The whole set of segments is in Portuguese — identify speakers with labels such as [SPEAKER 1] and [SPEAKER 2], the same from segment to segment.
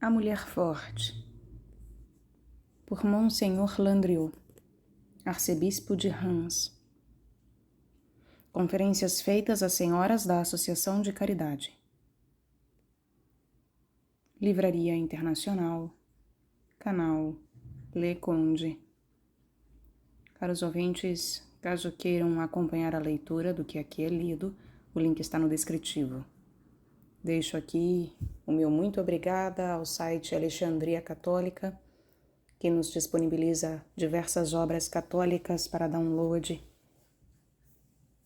[SPEAKER 1] A Mulher Forte, por Monsenhor Landriot, arcebispo de Reims. Conferências feitas às senhoras da Associação de Caridade. Livraria Internacional, canal Le Conde. Caros ouvintes, caso queiram acompanhar a leitura do que aqui é lido, o link está no descritivo. Deixo aqui o meu muito obrigada ao site Alexandria Católica, que nos disponibiliza diversas obras católicas para download,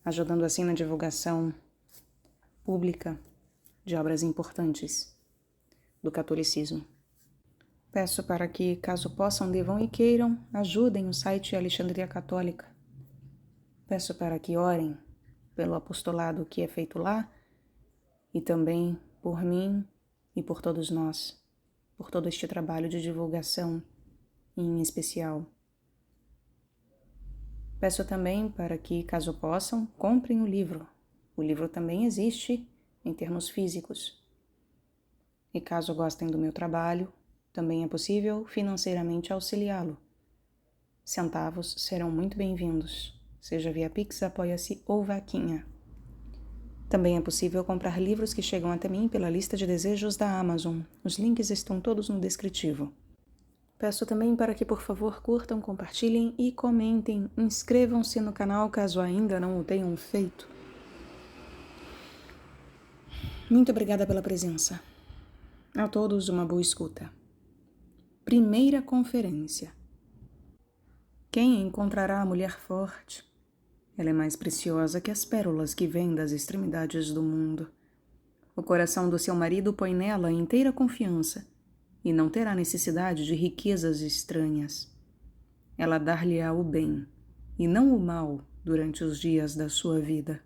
[SPEAKER 1] ajudando assim na divulgação pública de obras importantes do catolicismo. Peço para que, caso possam, devam e queiram, ajudem o site Alexandria Católica. Peço para que orem pelo apostolado que é feito lá e também por mim e por todos nós, por todo este trabalho de divulgação em especial. Peço também para que, caso possam, comprem o livro. O livro também existe em termos físicos. E caso gostem do meu trabalho, também é possível financeiramente auxiliá-lo. Centavos serão muito bem-vindos, seja via Pix, Apoia-se ou Vaquinha. Também é possível comprar livros que chegam até mim pela lista de desejos da Amazon. Os links estão todos no descritivo. Peço também para que, por favor, curtam, compartilhem e comentem. Inscrevam-se no canal caso ainda não o tenham feito. Muito obrigada pela presença. A todos uma boa escuta. Primeira conferência. Quem encontrará a mulher forte? Ela é mais preciosa que as pérolas que vêm das extremidades do mundo. O coração do seu marido põe nela inteira confiança e não terá necessidade de riquezas estranhas. Ela dar-lhe-á o bem e não o mal durante os dias da sua vida.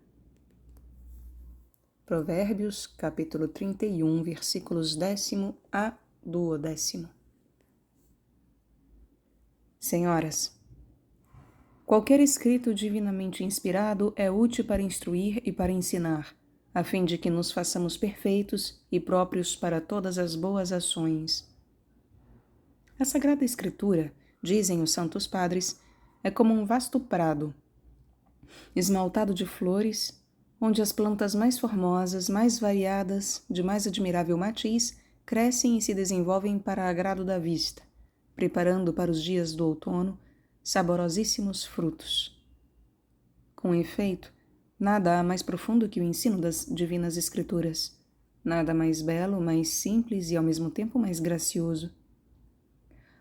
[SPEAKER 1] Provérbios, capítulo 31, versículos 10 a 12. Senhoras, qualquer escrito divinamente inspirado é útil para instruir e para ensinar, a fim de que nos façamos perfeitos e próprios para todas as boas ações. A Sagrada Escritura, dizem os Santos Padres, é como um vasto prado, esmaltado de flores, onde as plantas mais formosas, mais variadas, de mais admirável matiz, crescem e se desenvolvem para agrado da vista, preparando para os dias do outono saborosíssimos frutos. Com efeito, nada há mais profundo que o ensino das divinas escrituras, nada mais belo, mais simples e ao mesmo tempo mais gracioso.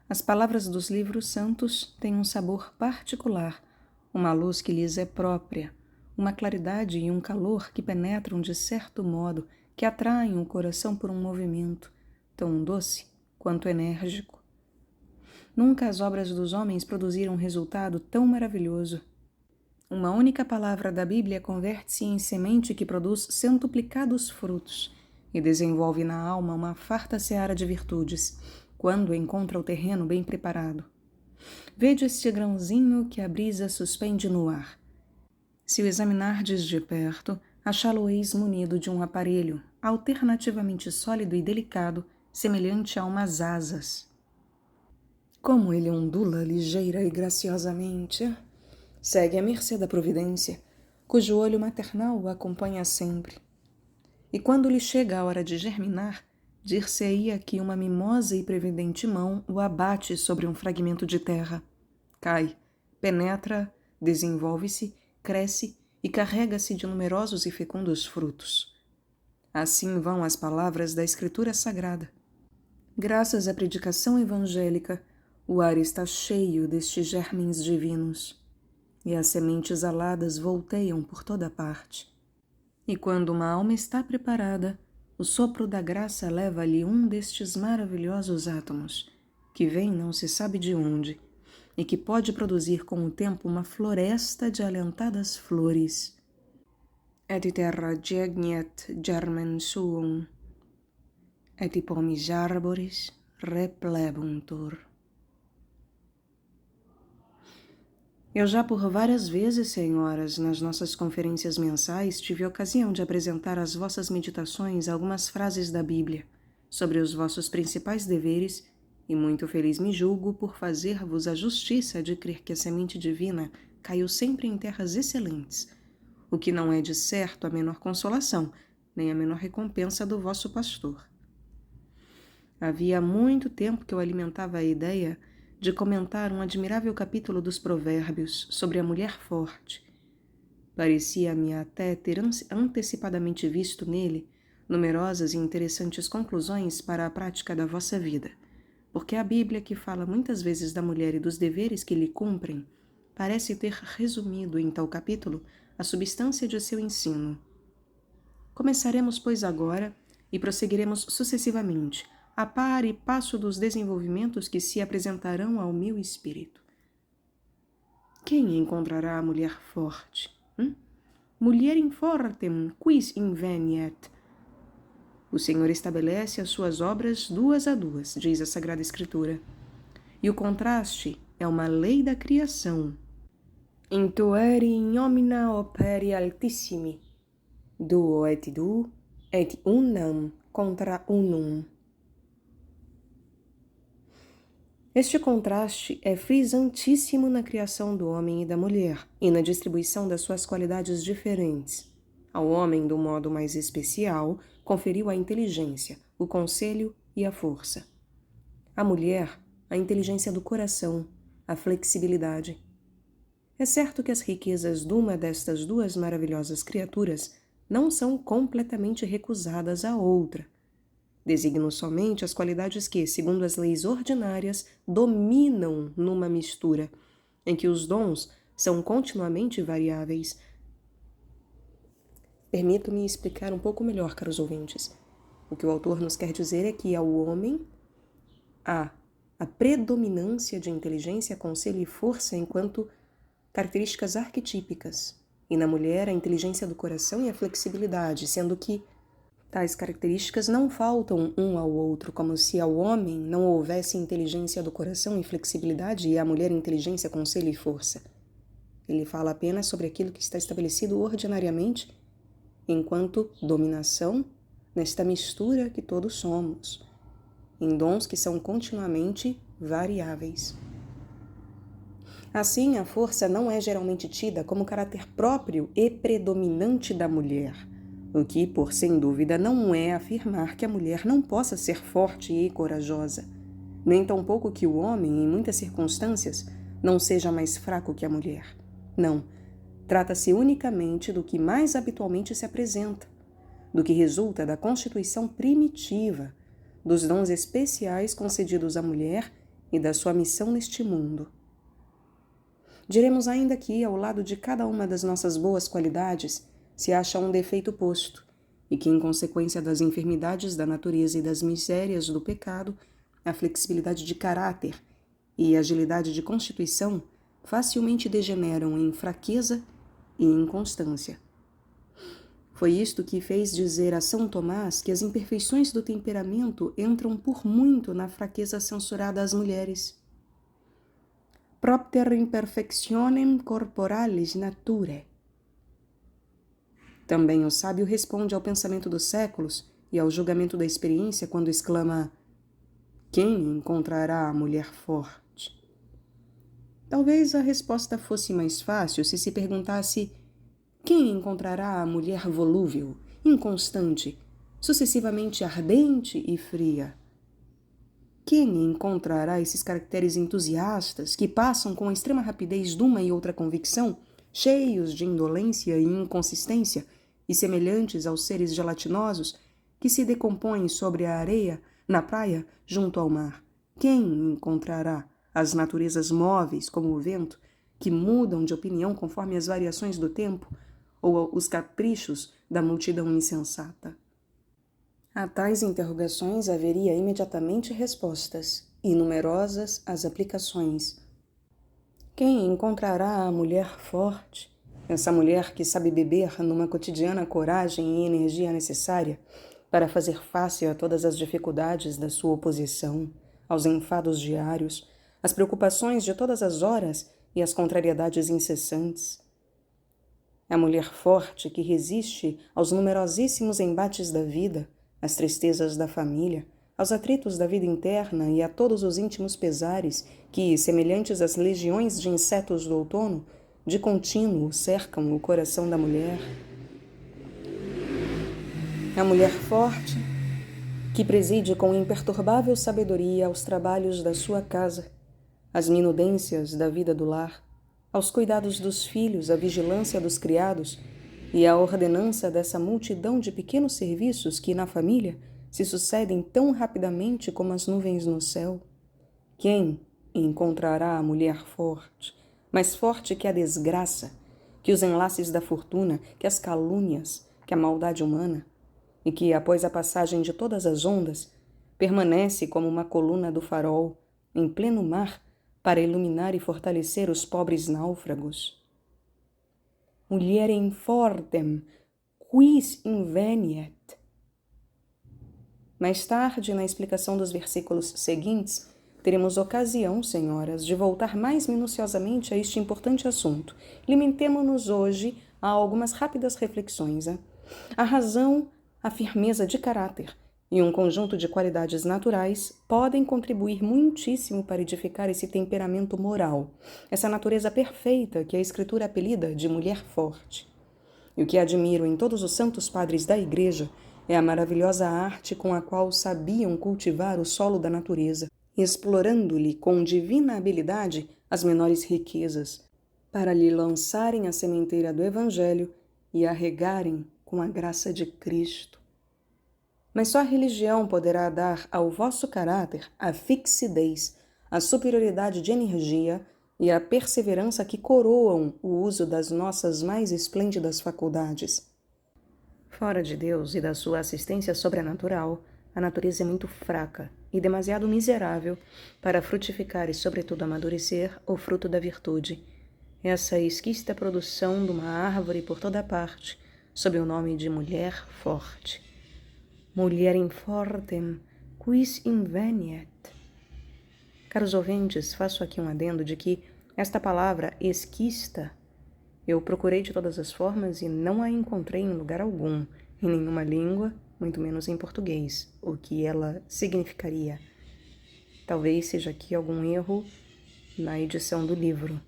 [SPEAKER 1] As palavras dos livros santos têm um sabor particular, uma luz que lhes é própria, uma claridade e um calor que penetram de certo modo, que atraem o coração por um movimento, tão doce quanto enérgico. Nunca as obras dos homens produziram um resultado tão maravilhoso. Uma única palavra da Bíblia converte-se em semente que produz centuplicados frutos e desenvolve na alma uma farta seara de virtudes, quando encontra o terreno bem preparado. Vede este grãozinho que a brisa suspende no ar. Se o examinardes de perto, achá-lo-eis munido de um aparelho, alternativamente sólido e delicado, semelhante a umas asas. Como ele ondula ligeira e graciosamente, segue à mercê da providência, cujo olho maternal o acompanha sempre. E quando lhe chega a hora de germinar, dir-se-ia que uma mimosa e previdente mão o abate sobre um fragmento de terra. Cai, penetra, desenvolve-se, cresce e carrega-se de numerosos e fecundos frutos. Assim vão as palavras da Escritura Sagrada. Graças à predicação evangélica, o ar está cheio destes germens divinos, e as sementes aladas volteiam por toda parte. E quando uma alma está preparada, o sopro da graça leva-lhe um destes maravilhosos átomos, que vem não se sabe de onde, e que pode produzir com o tempo uma floresta de alentadas flores. Et terra gegnet germen suum, et pomis arboris replebuntur. Eu já por várias vezes, senhoras, nas nossas conferências mensais, tive a ocasião de apresentar às vossas meditações algumas frases da Bíblia, sobre os vossos principais deveres, e muito feliz me julgo por fazer-vos a justiça de crer que a semente divina caiu sempre em terras excelentes, o que não é de certo a menor consolação, nem a menor recompensa do vosso pastor. Havia muito tempo que eu alimentava a ideia de comentar um admirável capítulo dos Provérbios sobre a mulher forte. Parecia-me até ter antecipadamente visto nele numerosas e interessantes conclusões para a prática da vossa vida, porque a Bíblia, que fala muitas vezes da mulher e dos deveres que lhe cumprem, parece ter resumido em tal capítulo a substância de seu ensino. Começaremos, pois, agora e prosseguiremos sucessivamente, a par e passo dos desenvolvimentos que se apresentarão ao meu espírito. Quem encontrará a mulher forte? Mulierem fortem quis inveniet. O Senhor estabelece as suas obras duas a duas, diz a Sagrada Escritura. E o contraste é uma lei da criação. Intueri in homina operi altissimi, duo et unam contra unum. Este contraste é frisantíssimo na criação do homem e da mulher e na distribuição das suas qualidades diferentes. Ao homem, do modo mais especial, conferiu a inteligência, o conselho e a força. À mulher, a inteligência do coração, a flexibilidade. É certo que as riquezas de uma destas duas maravilhosas criaturas não são completamente recusadas à outra. Designo somente as qualidades que, segundo as leis ordinárias, dominam numa mistura, em que os dons são continuamente variáveis. Permito-me explicar um pouco melhor, caros ouvintes. O que o autor nos quer dizer é que ao homem há a predominância de inteligência, conselho e força enquanto características arquetípicas, e na mulher a inteligência do coração e a flexibilidade, sendo que tais características não faltam um ao outro, como se ao homem não houvesse inteligência do coração e flexibilidade e à mulher inteligência, conselho e força. Ele fala apenas sobre aquilo que está estabelecido ordinariamente, enquanto dominação nesta mistura que todos somos, em dons que são continuamente variáveis. Assim, a força não é geralmente tida como caráter próprio e predominante da mulher, o que, por sem dúvida, não é afirmar que a mulher não possa ser forte e corajosa, nem tampouco que o homem, em muitas circunstâncias, não seja mais fraco que a mulher. Não, trata-se unicamente do que mais habitualmente se apresenta, do que resulta da constituição primitiva, dos dons especiais concedidos à mulher e da sua missão neste mundo. Diremos ainda que, ao lado de cada uma das nossas boas qualidades, se acha um defeito posto, e que, em consequência das enfermidades da natureza e das misérias do pecado, a flexibilidade de caráter e a agilidade de constituição facilmente degeneram em fraqueza e inconstância. Foi isto que fez dizer a São Tomás que as imperfeições do temperamento entram por muito na fraqueza censurada às mulheres. Propter imperfectionem corporalis nature. Também o sábio responde ao pensamento dos séculos e ao julgamento da experiência quando exclama: quem encontrará a mulher forte? Talvez a resposta fosse mais fácil se se perguntasse: quem encontrará a mulher volúvel, inconstante, sucessivamente ardente e fria? Quem encontrará esses caracteres entusiastas que passam com a extrema rapidez de uma e outra convicção, cheios de indolência e inconsistência, e semelhantes aos seres gelatinosos que se decompõem sobre a areia, na praia, junto ao mar? Quem encontrará as naturezas móveis como o vento, que mudam de opinião conforme as variações do tempo, ou os caprichos da multidão insensata? A tais interrogações haveria imediatamente respostas, e numerosas as aplicações. Quem encontrará a mulher forte? Essa mulher que sabe beber numa cotidiana coragem e energia necessária para fazer face a todas as dificuldades da sua oposição, aos enfados diários, às preocupações de todas as horas e às contrariedades incessantes. A mulher forte que resiste aos numerosíssimos embates da vida, às tristezas da família, aos atritos da vida interna e a todos os íntimos pesares que, semelhantes às legiões de insetos do outono, de contínuo cercam o coração da mulher. A mulher forte, que preside com imperturbável sabedoria aos trabalhos da sua casa, às minudências da vida do lar, aos cuidados dos filhos, à vigilância dos criados e à ordenança dessa multidão de pequenos serviços que, na família, se sucedem tão rapidamente como as nuvens no céu. Quem encontrará a mulher forte, mais forte que a desgraça, que os enlaces da fortuna, que as calúnias, que a maldade humana, e que, após a passagem de todas as ondas, permanece como uma coluna do farol, em pleno mar, para iluminar e fortalecer os pobres náufragos? Mulierem fortem, quis inveniet. Mais tarde, na explicação dos versículos seguintes, teremos ocasião, senhoras, de voltar mais minuciosamente a este importante assunto. Limitemo-nos hoje a algumas rápidas reflexões. A razão, a firmeza de caráter e um conjunto de qualidades naturais podem contribuir muitíssimo para edificar esse temperamento moral, essa natureza perfeita que a Escritura apelida de mulher forte. E o que admiro em todos os santos padres da Igreja é a maravilhosa arte com a qual sabiam cultivar o solo da natureza, explorando-lhe com divina habilidade as menores riquezas, para lhe lançarem a sementeira do Evangelho e a regarem com a graça de Cristo. Mas só a religião poderá dar ao vosso caráter a fixidez, a superioridade de energia e a perseverança que coroam o uso das nossas mais esplêndidas faculdades. Fora de Deus e da sua assistência sobrenatural, a natureza é muito fraca e demasiado miserável para frutificar e, sobretudo, amadurecer o fruto da virtude. Essa esquista produção de uma árvore por toda parte, sob o nome de mulher forte. Mulierem fortem, quis inveniet. Caros ouvintes, faço aqui um adendo de que esta palavra esquista eu procurei de todas as formas e não a encontrei em lugar algum, em nenhuma língua, muito menos em português, o que ela significaria. Talvez seja aqui algum erro na edição do livro.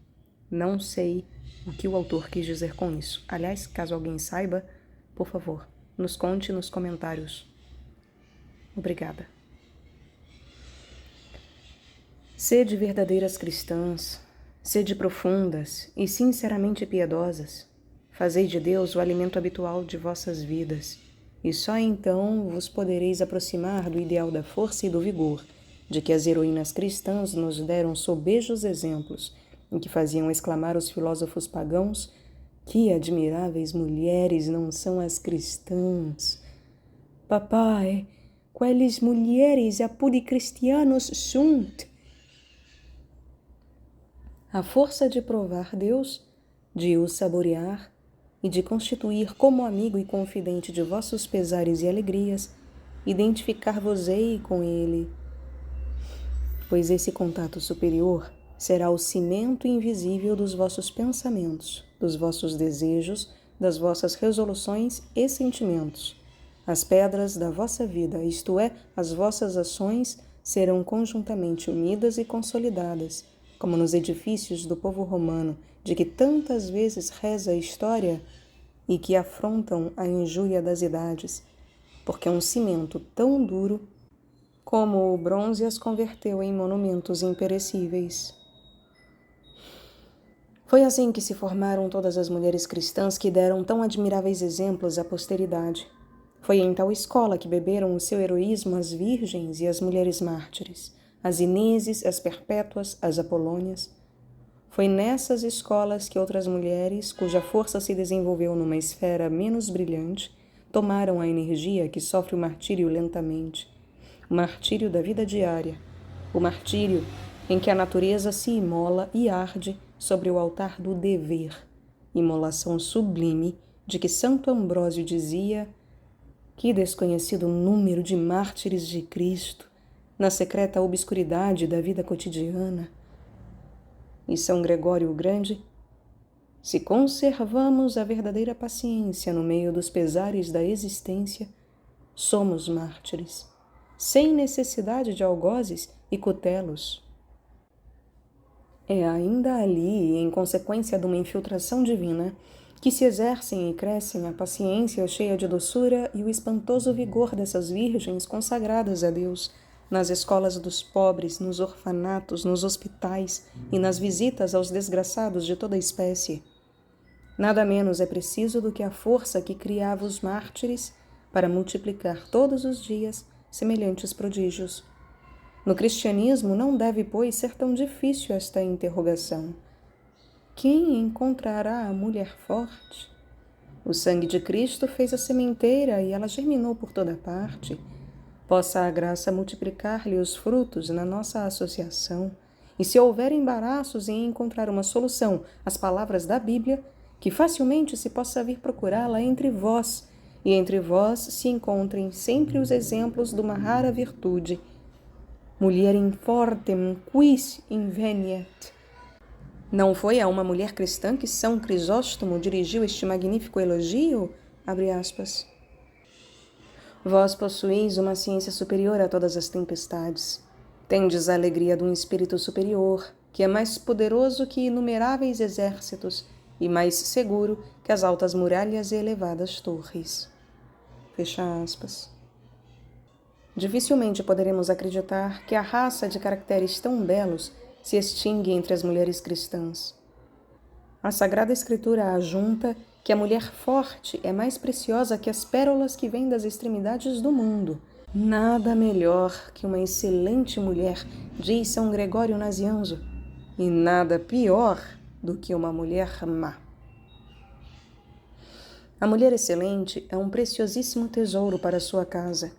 [SPEAKER 1] Não sei o que o autor quis dizer com isso. Aliás, caso alguém saiba, por favor, nos conte nos comentários. Obrigada. Sede verdadeiras cristãs, sede profundas e sinceramente piedosas, fazei de Deus o alimento habitual de vossas vidas, e só então vos podereis aproximar do ideal da força e do vigor, de que as heroínas cristãs nos deram sobejos exemplos, em que faziam exclamar os filósofos pagãos: que admiráveis mulheres não são as cristãs! Papai, quais mulheres apud Christianos sunt? A força de provar Deus, de o saborear e de constituir como amigo e confidente de vossos pesares e alegrias, identificar-vos-ei com ele, pois esse contato superior será o cimento invisível dos vossos pensamentos, dos vossos desejos, das vossas resoluções e sentimentos. As pedras da vossa vida, isto é, as vossas ações, serão conjuntamente unidas e consolidadas, como nos edifícios do povo romano, de que tantas vezes reza a história e que afrontam a injúria das idades, porque um cimento tão duro como o bronze as converteu em monumentos imperecíveis. Foi assim que se formaram todas as mulheres cristãs que deram tão admiráveis exemplos à posteridade. Foi em tal escola que beberam o seu heroísmo as virgens e as mulheres mártires, as Ineses, as Perpétuas, as Apolônias. Foi nessas escolas que outras mulheres, cuja força se desenvolveu numa esfera menos brilhante, tomaram a energia que sofre o martírio lentamente, o martírio da vida diária, o martírio em que a natureza se imola e arde sobre o altar do dever, imolação sublime de que Santo Ambrósio dizia: que desconhecido número de mártires de Cristo na secreta obscuridade da vida cotidiana. E São Gregório o Grande: se conservamos a verdadeira paciência no meio dos pesares da existência, somos mártires. sem necessidade de algozes e cutelos. É ainda ali, em consequência de uma infiltração divina, que se exercem e crescem a paciência cheia de doçura e o espantoso vigor dessas virgens consagradas a Deus, nas escolas dos pobres, nos orfanatos, nos hospitais e nas visitas aos desgraçados de toda espécie. Nada menos é preciso do que a força que criava os mártires para multiplicar todos os dias semelhantes prodígios. No cristianismo não deve, pois, ser tão difícil esta interrogação. Quem encontrará a mulher forte? O sangue de Cristo fez a sementeira e ela germinou por toda parte. Possa a graça multiplicar-lhe os frutos na nossa associação. E se houver embaraços em encontrar uma solução às palavras da Bíblia, que facilmente se possa vir procurá-la entre vós, e entre vós se encontrem sempre os exemplos de uma rara virtude. Mulierem fortem quis inveniet. Não foi a uma mulher cristã que São Crisóstomo dirigiu este magnífico elogio? Abre aspas. Vós possuís uma ciência superior a todas as tempestades. Tendes a alegria de um espírito superior, que é mais poderoso que inumeráveis exércitos e mais seguro que as altas muralhas e elevadas torres. Fecha aspas. Dificilmente poderemos acreditar que a raça de caracteres tão belos se extingue entre as mulheres cristãs. A Sagrada Escritura ajunta que a mulher forte é mais preciosa que as pérolas que vêm das extremidades do mundo. Nada melhor que uma excelente mulher, diz São Gregório Nazianzo, e nada pior do que uma mulher má. A mulher excelente é um preciosíssimo tesouro para a sua casa.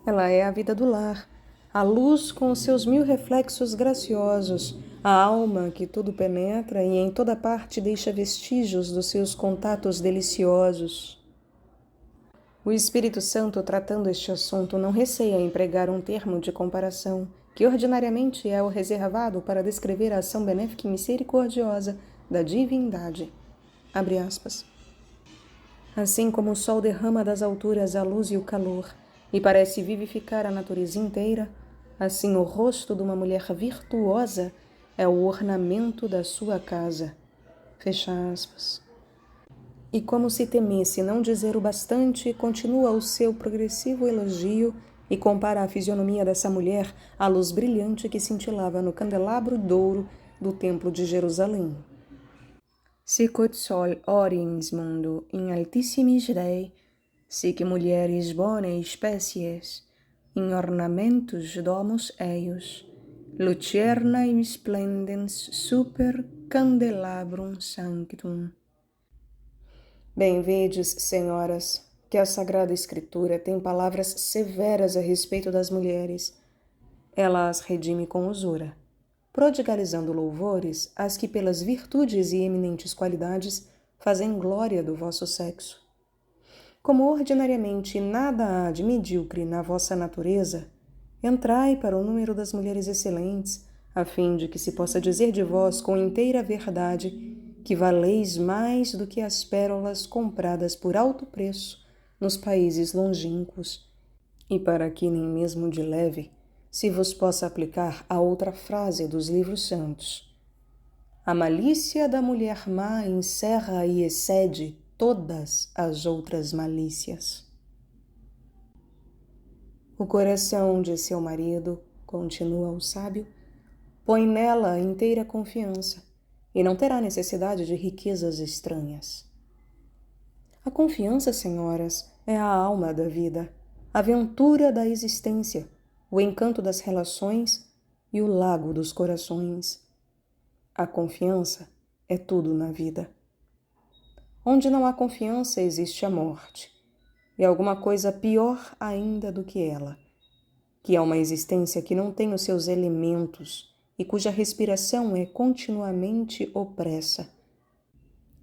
[SPEAKER 1] Ela é a vida do lar, a luz com os seus 1000 reflexos graciosos, a alma que tudo penetra e em toda parte deixa vestígios dos seus contatos deliciosos. O Espírito Santo, tratando este assunto, não receia empregar um termo de comparação, que ordinariamente é o reservado para descrever a ação benéfica e misericordiosa da divindade. Abre aspas. Assim como o sol derrama das alturas a luz e o calor, e parece vivificar a natureza inteira, assim o rosto de uma mulher virtuosa é o ornamento da sua casa. Fecha aspas. E como se temesse não dizer o bastante, continua o seu progressivo elogio e compara a fisionomia dessa mulher à luz brilhante que cintilava no candelabro douro do templo de Jerusalém. Sicut sol oriens mundo in altissimis Dei, sic mulieris bonae species, in ornamentus domus eius, luciernae splendens super candelabrum sanctum. Bem vedes, senhoras, que a Sagrada Escritura tem palavras severas a respeito das mulheres. Ela as redime com usura, prodigalizando louvores às que pelas virtudes e eminentes qualidades fazem glória do vosso sexo. Como ordinariamente nada há de medíocre na vossa natureza, entrai para o número das mulheres excelentes, a fim de que se possa dizer de vós com inteira verdade que valeis mais do que as pérolas compradas por alto preço nos países longínquos, e para que nem mesmo de leve se vos possa aplicar a outra frase dos livros santos. A malícia da mulher má encerra e excede todas as outras malícias. O coração de seu marido, continua o sábio, põe nela inteira confiança e não terá necessidade de riquezas estranhas. A confiança, senhoras, é a alma da vida, a aventura da existência, o encanto das relações e o lago dos corações. A confiança é tudo na vida. Onde não há confiança existe a morte, e alguma coisa pior ainda do que ela, que é uma existência que não tem os seus elementos e cuja respiração é continuamente opressa.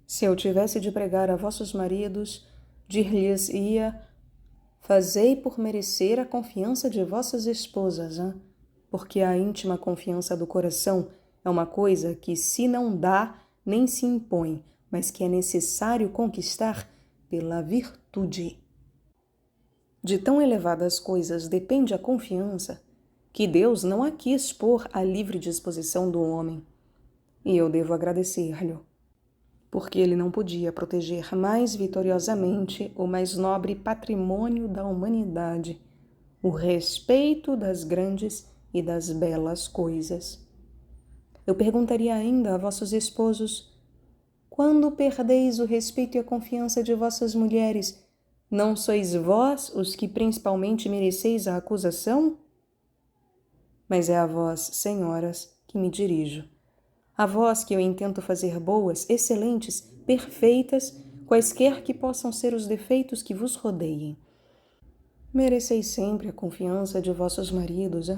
[SPEAKER 1] Se eu tivesse de pregar a vossos maridos, dir-lhes-ia: fazei por merecer a confiança de vossas esposas, porque a íntima confiança do coração é uma coisa que se não dá nem se impõe, mas que é necessário conquistar pela virtude. De tão elevadas coisas depende a confiança, que Deus não a quis pôr à livre disposição do homem. E eu devo agradecer-lhe, porque ele não podia proteger mais vitoriosamente o mais nobre patrimônio da humanidade, o respeito das grandes e das belas coisas. Eu perguntaria ainda a vossos esposos: quando perdeis o respeito e a confiança de vossas mulheres, não sois vós os que principalmente mereceis a acusação? Mas é a vós, senhoras, que me dirijo. A vós que eu intento fazer boas, excelentes, perfeitas, quaisquer que possam ser os defeitos que vos rodeiem. Mereceis sempre a confiança de vossos maridos,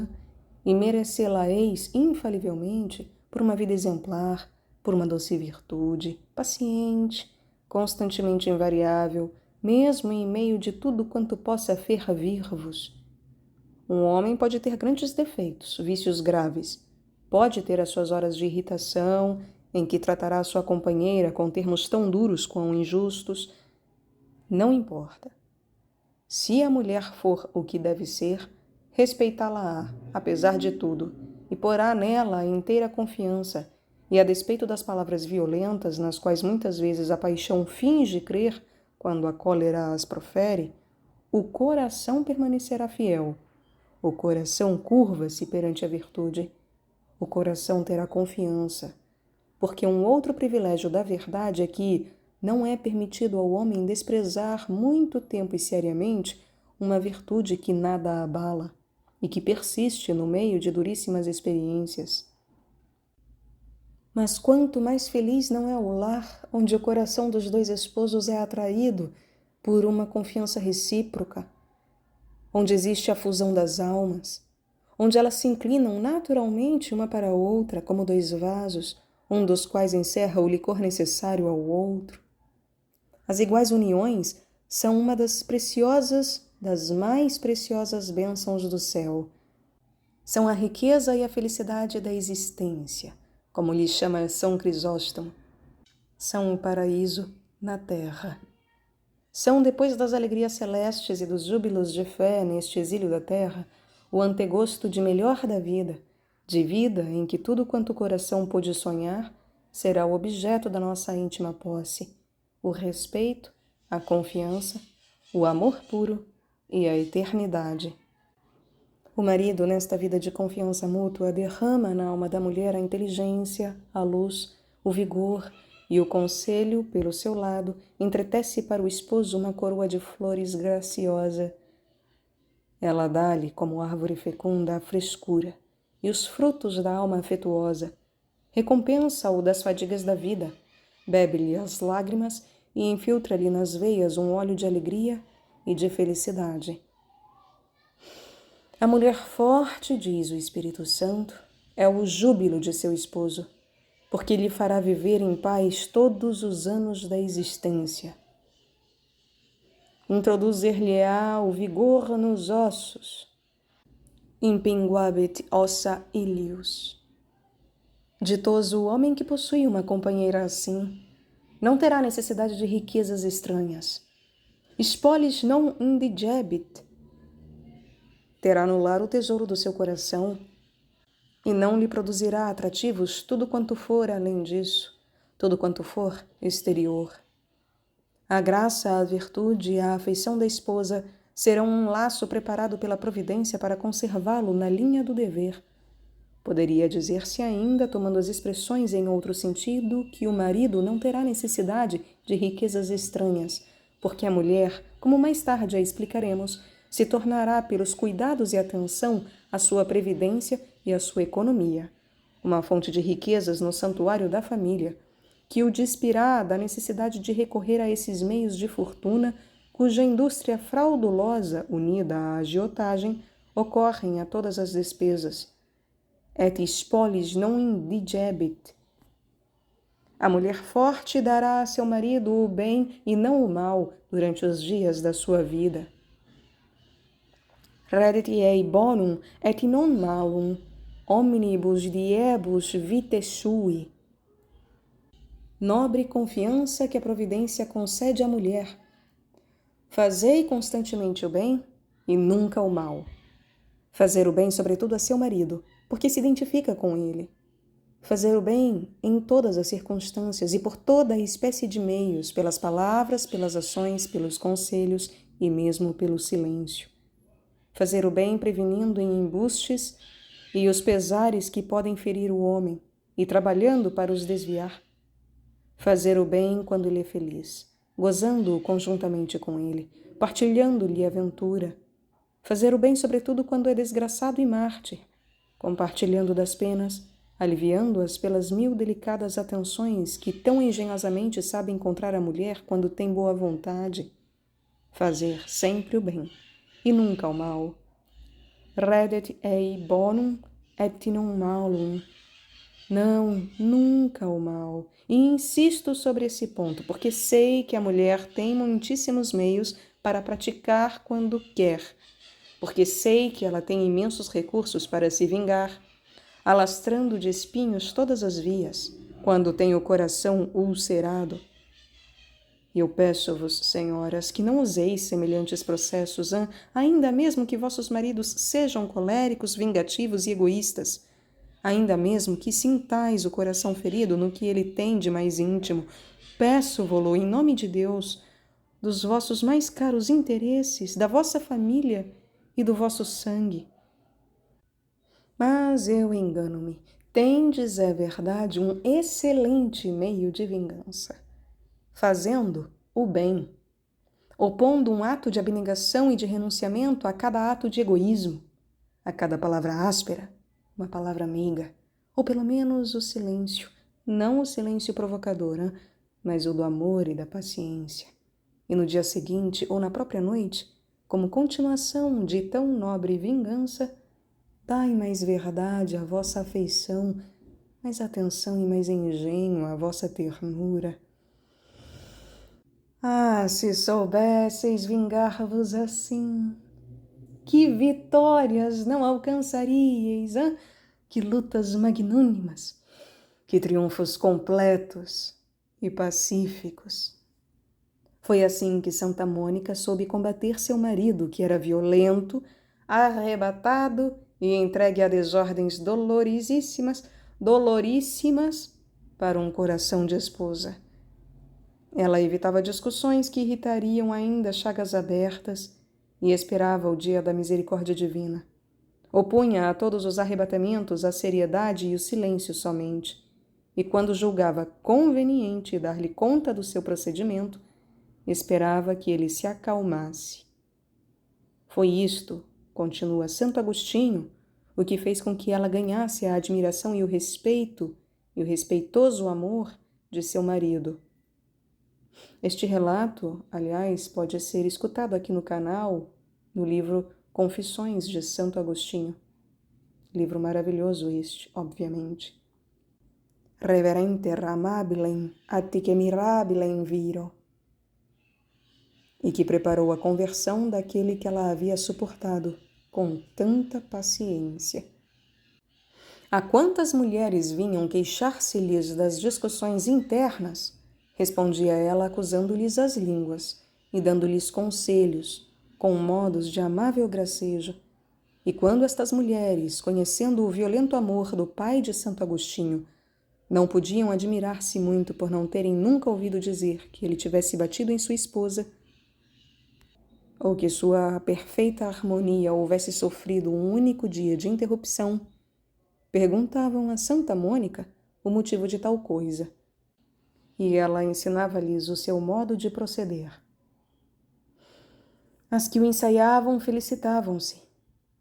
[SPEAKER 1] e merecê-la-eis infalivelmente por uma vida exemplar, por uma doce virtude, paciente, constantemente invariável, mesmo em meio de tudo quanto possa fervir-vos. Um homem pode ter grandes defeitos, vícios graves. Pode ter as suas horas de irritação, em que tratará a sua companheira com termos tão duros quão injustos. Não importa. Se a mulher for o que deve ser, respeitá-la-á, apesar de tudo, e porá nela a inteira confiança, e a despeito das palavras violentas nas quais muitas vezes a paixão finge crer quando a cólera as profere, o coração permanecerá fiel. O coração curva-se perante a virtude. O coração terá confiança, porque um outro privilégio da verdade é que não é permitido ao homem desprezar muito tempo e seriamente uma virtude que nada abala e que persiste no meio de duríssimas experiências. Mas quanto mais feliz não é o lar onde o coração dos dois esposos é atraído por uma confiança recíproca, onde existe a fusão das almas, onde elas se inclinam naturalmente uma para a outra, como dois vasos, um dos quais encerra o licor necessário ao outro. As iguais uniões são uma das mais preciosas bênçãos do céu. São a riqueza e a felicidade da existência, como lhe chama São Crisóstomo. São o paraíso na terra. São, depois das alegrias celestes e dos júbilos de fé neste exílio da terra, o antegosto de melhor da vida, de vida em que tudo quanto o coração pôde sonhar será o objeto da nossa íntima posse, o respeito, a confiança, o amor puro e a eternidade. O marido, nesta vida de confiança mútua, derrama na alma da mulher a inteligência, a luz, o vigor, e o conselho, pelo seu lado, entretece para o esposo uma coroa de flores graciosa. Ela dá-lhe, como árvore fecunda, a frescura e os frutos da alma afetuosa. Recompensa-o das fadigas da vida, bebe-lhe as lágrimas e infiltra-lhe nas veias um óleo de alegria e de felicidade. A mulher forte, diz o Espírito Santo, é o júbilo de seu esposo, porque lhe fará viver em paz todos os anos da existência. Introduzir-lhe-á o vigor nos ossos. Impinguabit ossa ilius. Ditoso o homem que possui uma companheira assim, não terá necessidade de riquezas estranhas. Spolis non indigebit. Terá no lar o tesouro do seu coração, e não lhe produzirá atrativos tudo quanto for além disso, tudo quanto for exterior. A graça, a virtude e a afeição da esposa serão um laço preparado pela providência para conservá-lo na linha do dever. Poderia dizer-se ainda, tomando as expressões em outro sentido, que o marido não terá necessidade de riquezas estranhas, porque a mulher, como mais tarde a explicaremos, se tornará pelos cuidados e atenção a sua previdência e a sua economia, uma fonte de riquezas no santuário da família, que o despirá da necessidade de recorrer a esses meios de fortuna cuja indústria fraudulosa, unida à agiotagem, ocorrem a todas as despesas. Et spolis non indigebit. A mulher forte dará a seu marido o bem e não o mal durante os dias da sua vida. Redet ei bonum et non malum, omnibus diebus vitae sui. Nobre confiança que a providência concede à mulher. Fazei constantemente o bem, e nunca o mal. Fazer o bem, sobretudo, a seu marido, porque se identifica com ele. Fazer o bem em todas as circunstâncias e por toda a espécie de meios, pelas palavras, pelas ações, pelos conselhos e mesmo pelo silêncio. Fazer o bem prevenindo em embustes e os pesares que podem ferir o homem e trabalhando para os desviar. Fazer o bem quando ele é feliz, gozando-o conjuntamente com ele, partilhando-lhe a aventura. Fazer o bem, sobretudo, quando é desgraçado e mártir, compartilhando das penas, aliviando-as pelas 1000 delicadas atenções que tão engenhosamente sabe encontrar a mulher quando tem boa vontade. Fazer sempre o bem, e nunca o mal. Redet ei bonum et non malum. Não, nunca o mal. E insisto sobre esse ponto, porque sei que a mulher tem muitíssimos meios para praticar quando quer, porque sei que ela tem imensos recursos para se vingar, alastrando de espinhos todas as vias, quando tem o coração ulcerado. E eu peço-vos, senhoras, que não useis semelhantes processos, ainda mesmo que vossos maridos sejam coléricos, vingativos e egoístas, ainda mesmo que sintais o coração ferido no que ele tem de mais íntimo. Peço-vo-lo, em nome de Deus, dos vossos mais caros interesses, da vossa família e do vosso sangue. Mas eu engano-me. Tendes, é verdade, um excelente meio de vingança. Fazendo o bem, opondo um ato de abnegação e de renunciamento a cada ato de egoísmo, a cada palavra áspera, uma palavra meiga, ou pelo menos o silêncio, não o silêncio provocador, mas o do amor e da paciência. E no dia seguinte, ou na própria noite, como continuação de tão nobre vingança, dai mais verdade à vossa afeição, mais atenção e mais engenho à vossa ternura. Ah, se soubesseis vingar-vos assim, que vitórias não alcançaríeis, que lutas magnânimas, que triunfos completos e pacíficos. Foi assim que Santa Mônica soube combater seu marido, que era violento, arrebatado e entregue a desordens doloríssimas para um coração de esposa. Ela evitava discussões que irritariam ainda chagas abertas e esperava o dia da misericórdia divina. Opunha a todos os arrebatamentos a seriedade e o silêncio somente, e quando julgava conveniente dar-lhe conta do seu procedimento, esperava que ele se acalmasse. Foi isto, continua Santo Agostinho, o que fez com que ela ganhasse a admiração e o respeito e o respeitoso amor de seu marido. Este relato, aliás, pode ser escutado aqui no canal, no livro Confissões de Santo Agostinho. Livro maravilhoso este, obviamente. Reverenter amabilem, attique mirabilem viro. E que preparou a conversão daquele que ela havia suportado com tanta paciência. A quantas mulheres vinham queixar-se-lhes das discussões internas, respondia ela acusando-lhes as línguas e dando-lhes conselhos, com modos de amável gracejo. E quando estas mulheres, conhecendo o violento amor do pai de Santo Agostinho, não podiam admirar-se muito por não terem nunca ouvido dizer que ele tivesse batido em sua esposa, ou que sua perfeita harmonia houvesse sofrido um único dia de interrupção, perguntavam a Santa Mônica o motivo de tal coisa. E ela ensinava-lhes o seu modo de proceder. As que o ensaiavam felicitavam-se.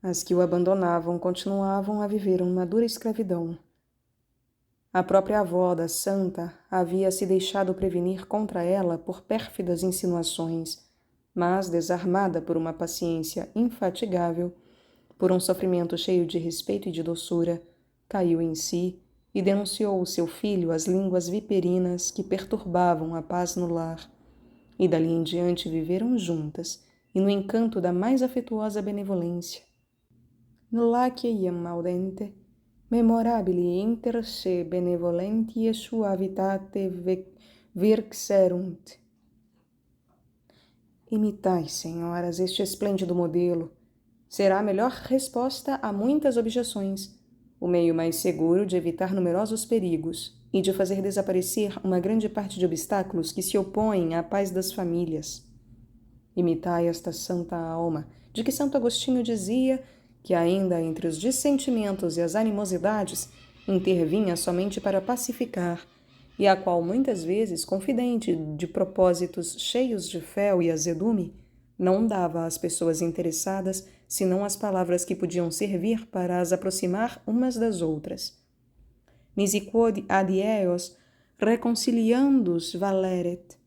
[SPEAKER 1] As que o abandonavam continuavam a viver uma dura escravidão. A própria avó da santa havia se deixado prevenir contra ela por pérfidas insinuações, mas, desarmada por uma paciência infatigável, por um sofrimento cheio de respeito e de doçura, caiu em si e denunciou o seu filho às línguas viperinas que perturbavam a paz no lar. E dali em diante viveram juntas, e no encanto da mais afetuosa benevolência. Nullaque iam audente, memorabili inter se benevolentiae suavitate virxerunt. Imitai, senhoras, este esplêndido modelo. Será a melhor resposta a muitas objeções, o meio mais seguro de evitar numerosos perigos e de fazer desaparecer uma grande parte de obstáculos que se opõem à paz das famílias. Imitai esta santa alma, de que Santo Agostinho dizia que ainda entre os dissentimentos e as animosidades intervinha somente para pacificar, e a qual muitas vezes, confidente de propósitos cheios de fel e azedume, não dava às pessoas interessadas senão as palavras que podiam servir para as aproximar umas das outras. Nisi quod ad eos reconciliandus valeret.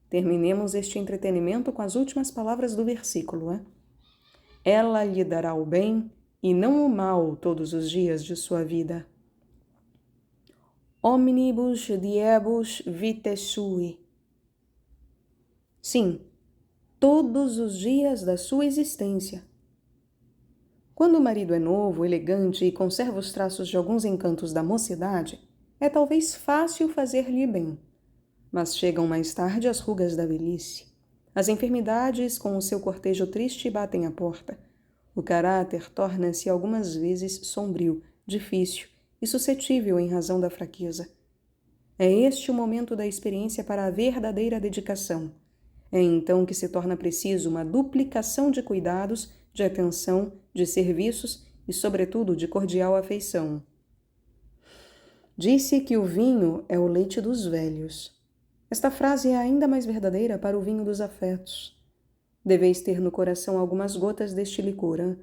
[SPEAKER 1] Terminemos este entretenimento com as últimas palavras do versículo. Ela lhe dará o bem e não o mal todos os dias de sua vida. Omnibus diebus vitae sui. Sim, todos os dias da sua existência. Quando o marido é novo, elegante e conserva os traços de alguns encantos da mocidade, é talvez fácil fazer-lhe bem. Mas chegam mais tarde as rugas da velhice. As enfermidades, com o seu cortejo triste, batem à porta. O caráter torna-se algumas vezes sombrio, difícil e suscetível em razão da fraqueza. É este o momento da experiência para a verdadeira dedicação. É então que se torna preciso uma duplicação de cuidados, de atenção, de serviços e, sobretudo, de cordial afeição. Disse que o vinho é o leite dos velhos. Esta frase é ainda mais verdadeira para o vinho dos afetos. Deveis ter no coração algumas gotas deste licor.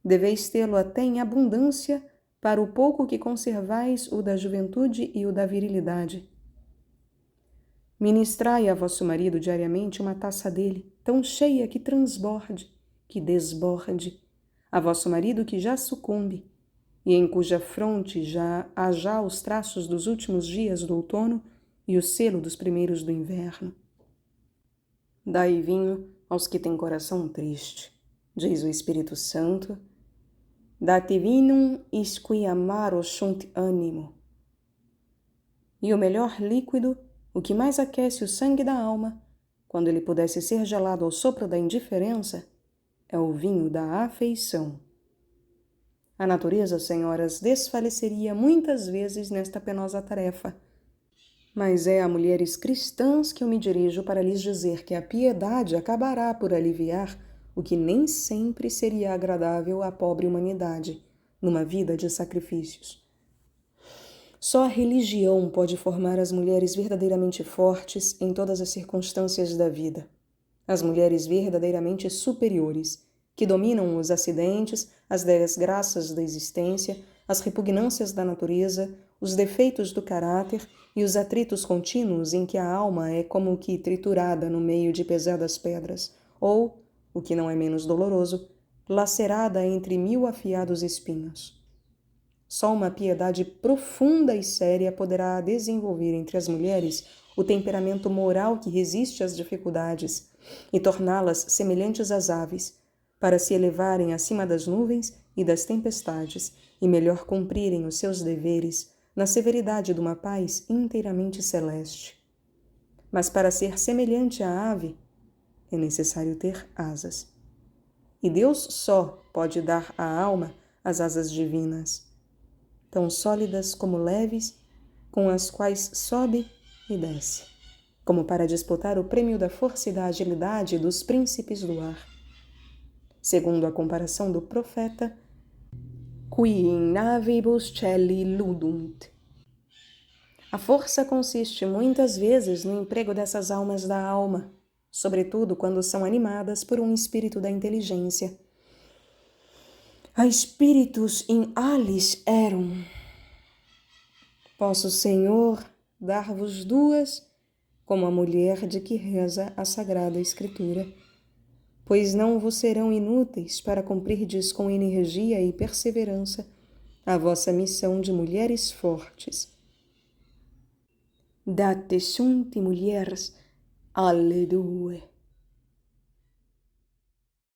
[SPEAKER 1] Deveis tê-lo até em abundância para o pouco que conservais o da juventude e o da virilidade. Ministrai a vosso marido diariamente uma taça dele, tão cheia que transborde, que desborde, a vosso marido que já sucumbe, e em cuja fronte há já os traços dos últimos dias do outono e o selo dos primeiros do inverno. Dai vinho aos que têm coração triste, diz o Espírito Santo. Date vinum isqui amaro sunt animo. E o melhor líquido, o que mais aquece o sangue da alma, quando ele pudesse ser gelado ao sopro da indiferença, é o vinho da afeição. A natureza, senhoras, desfaleceria muitas vezes nesta penosa tarefa, mas é a mulheres cristãs que eu me dirijo para lhes dizer que a piedade acabará por aliviar o que nem sempre seria agradável à pobre humanidade, numa vida de sacrifícios. Só a religião pode formar as mulheres verdadeiramente fortes em todas as circunstâncias da vida. As mulheres verdadeiramente superiores, que dominam os acidentes, as desgraças da existência, as repugnâncias da natureza, os defeitos do caráter e os atritos contínuos em que a alma é como que triturada no meio de pesadas pedras, ou, o que não é menos doloroso, lacerada entre 1000 afiados espinhos. Só uma piedade profunda e séria poderá desenvolver entre as mulheres o temperamento moral que resiste às dificuldades e torná-las semelhantes às aves, para se elevarem acima das nuvens e das tempestades e melhor cumprirem os seus deveres na severidade de uma paz inteiramente celeste. Mas para ser semelhante à ave, é necessário ter asas. E Deus só pode dar à alma as asas divinas, tão sólidas como leves, com as quais sobe e desce, como para disputar o prêmio da força e da agilidade dos príncipes do ar. Segundo a comparação do profeta, qui in navibus celli ludunt. A força consiste muitas vezes no emprego dessas almas da alma, sobretudo quando são animadas por um espírito da inteligência. A spiritus in alis erum. Posso, Senhor, dar-vos duas, como a mulher de que reza a Sagrada Escritura, pois não vos serão inúteis para cumprirdes com energia e perseverança a vossa missão de mulheres fortes. Date sunt mulheres alle due.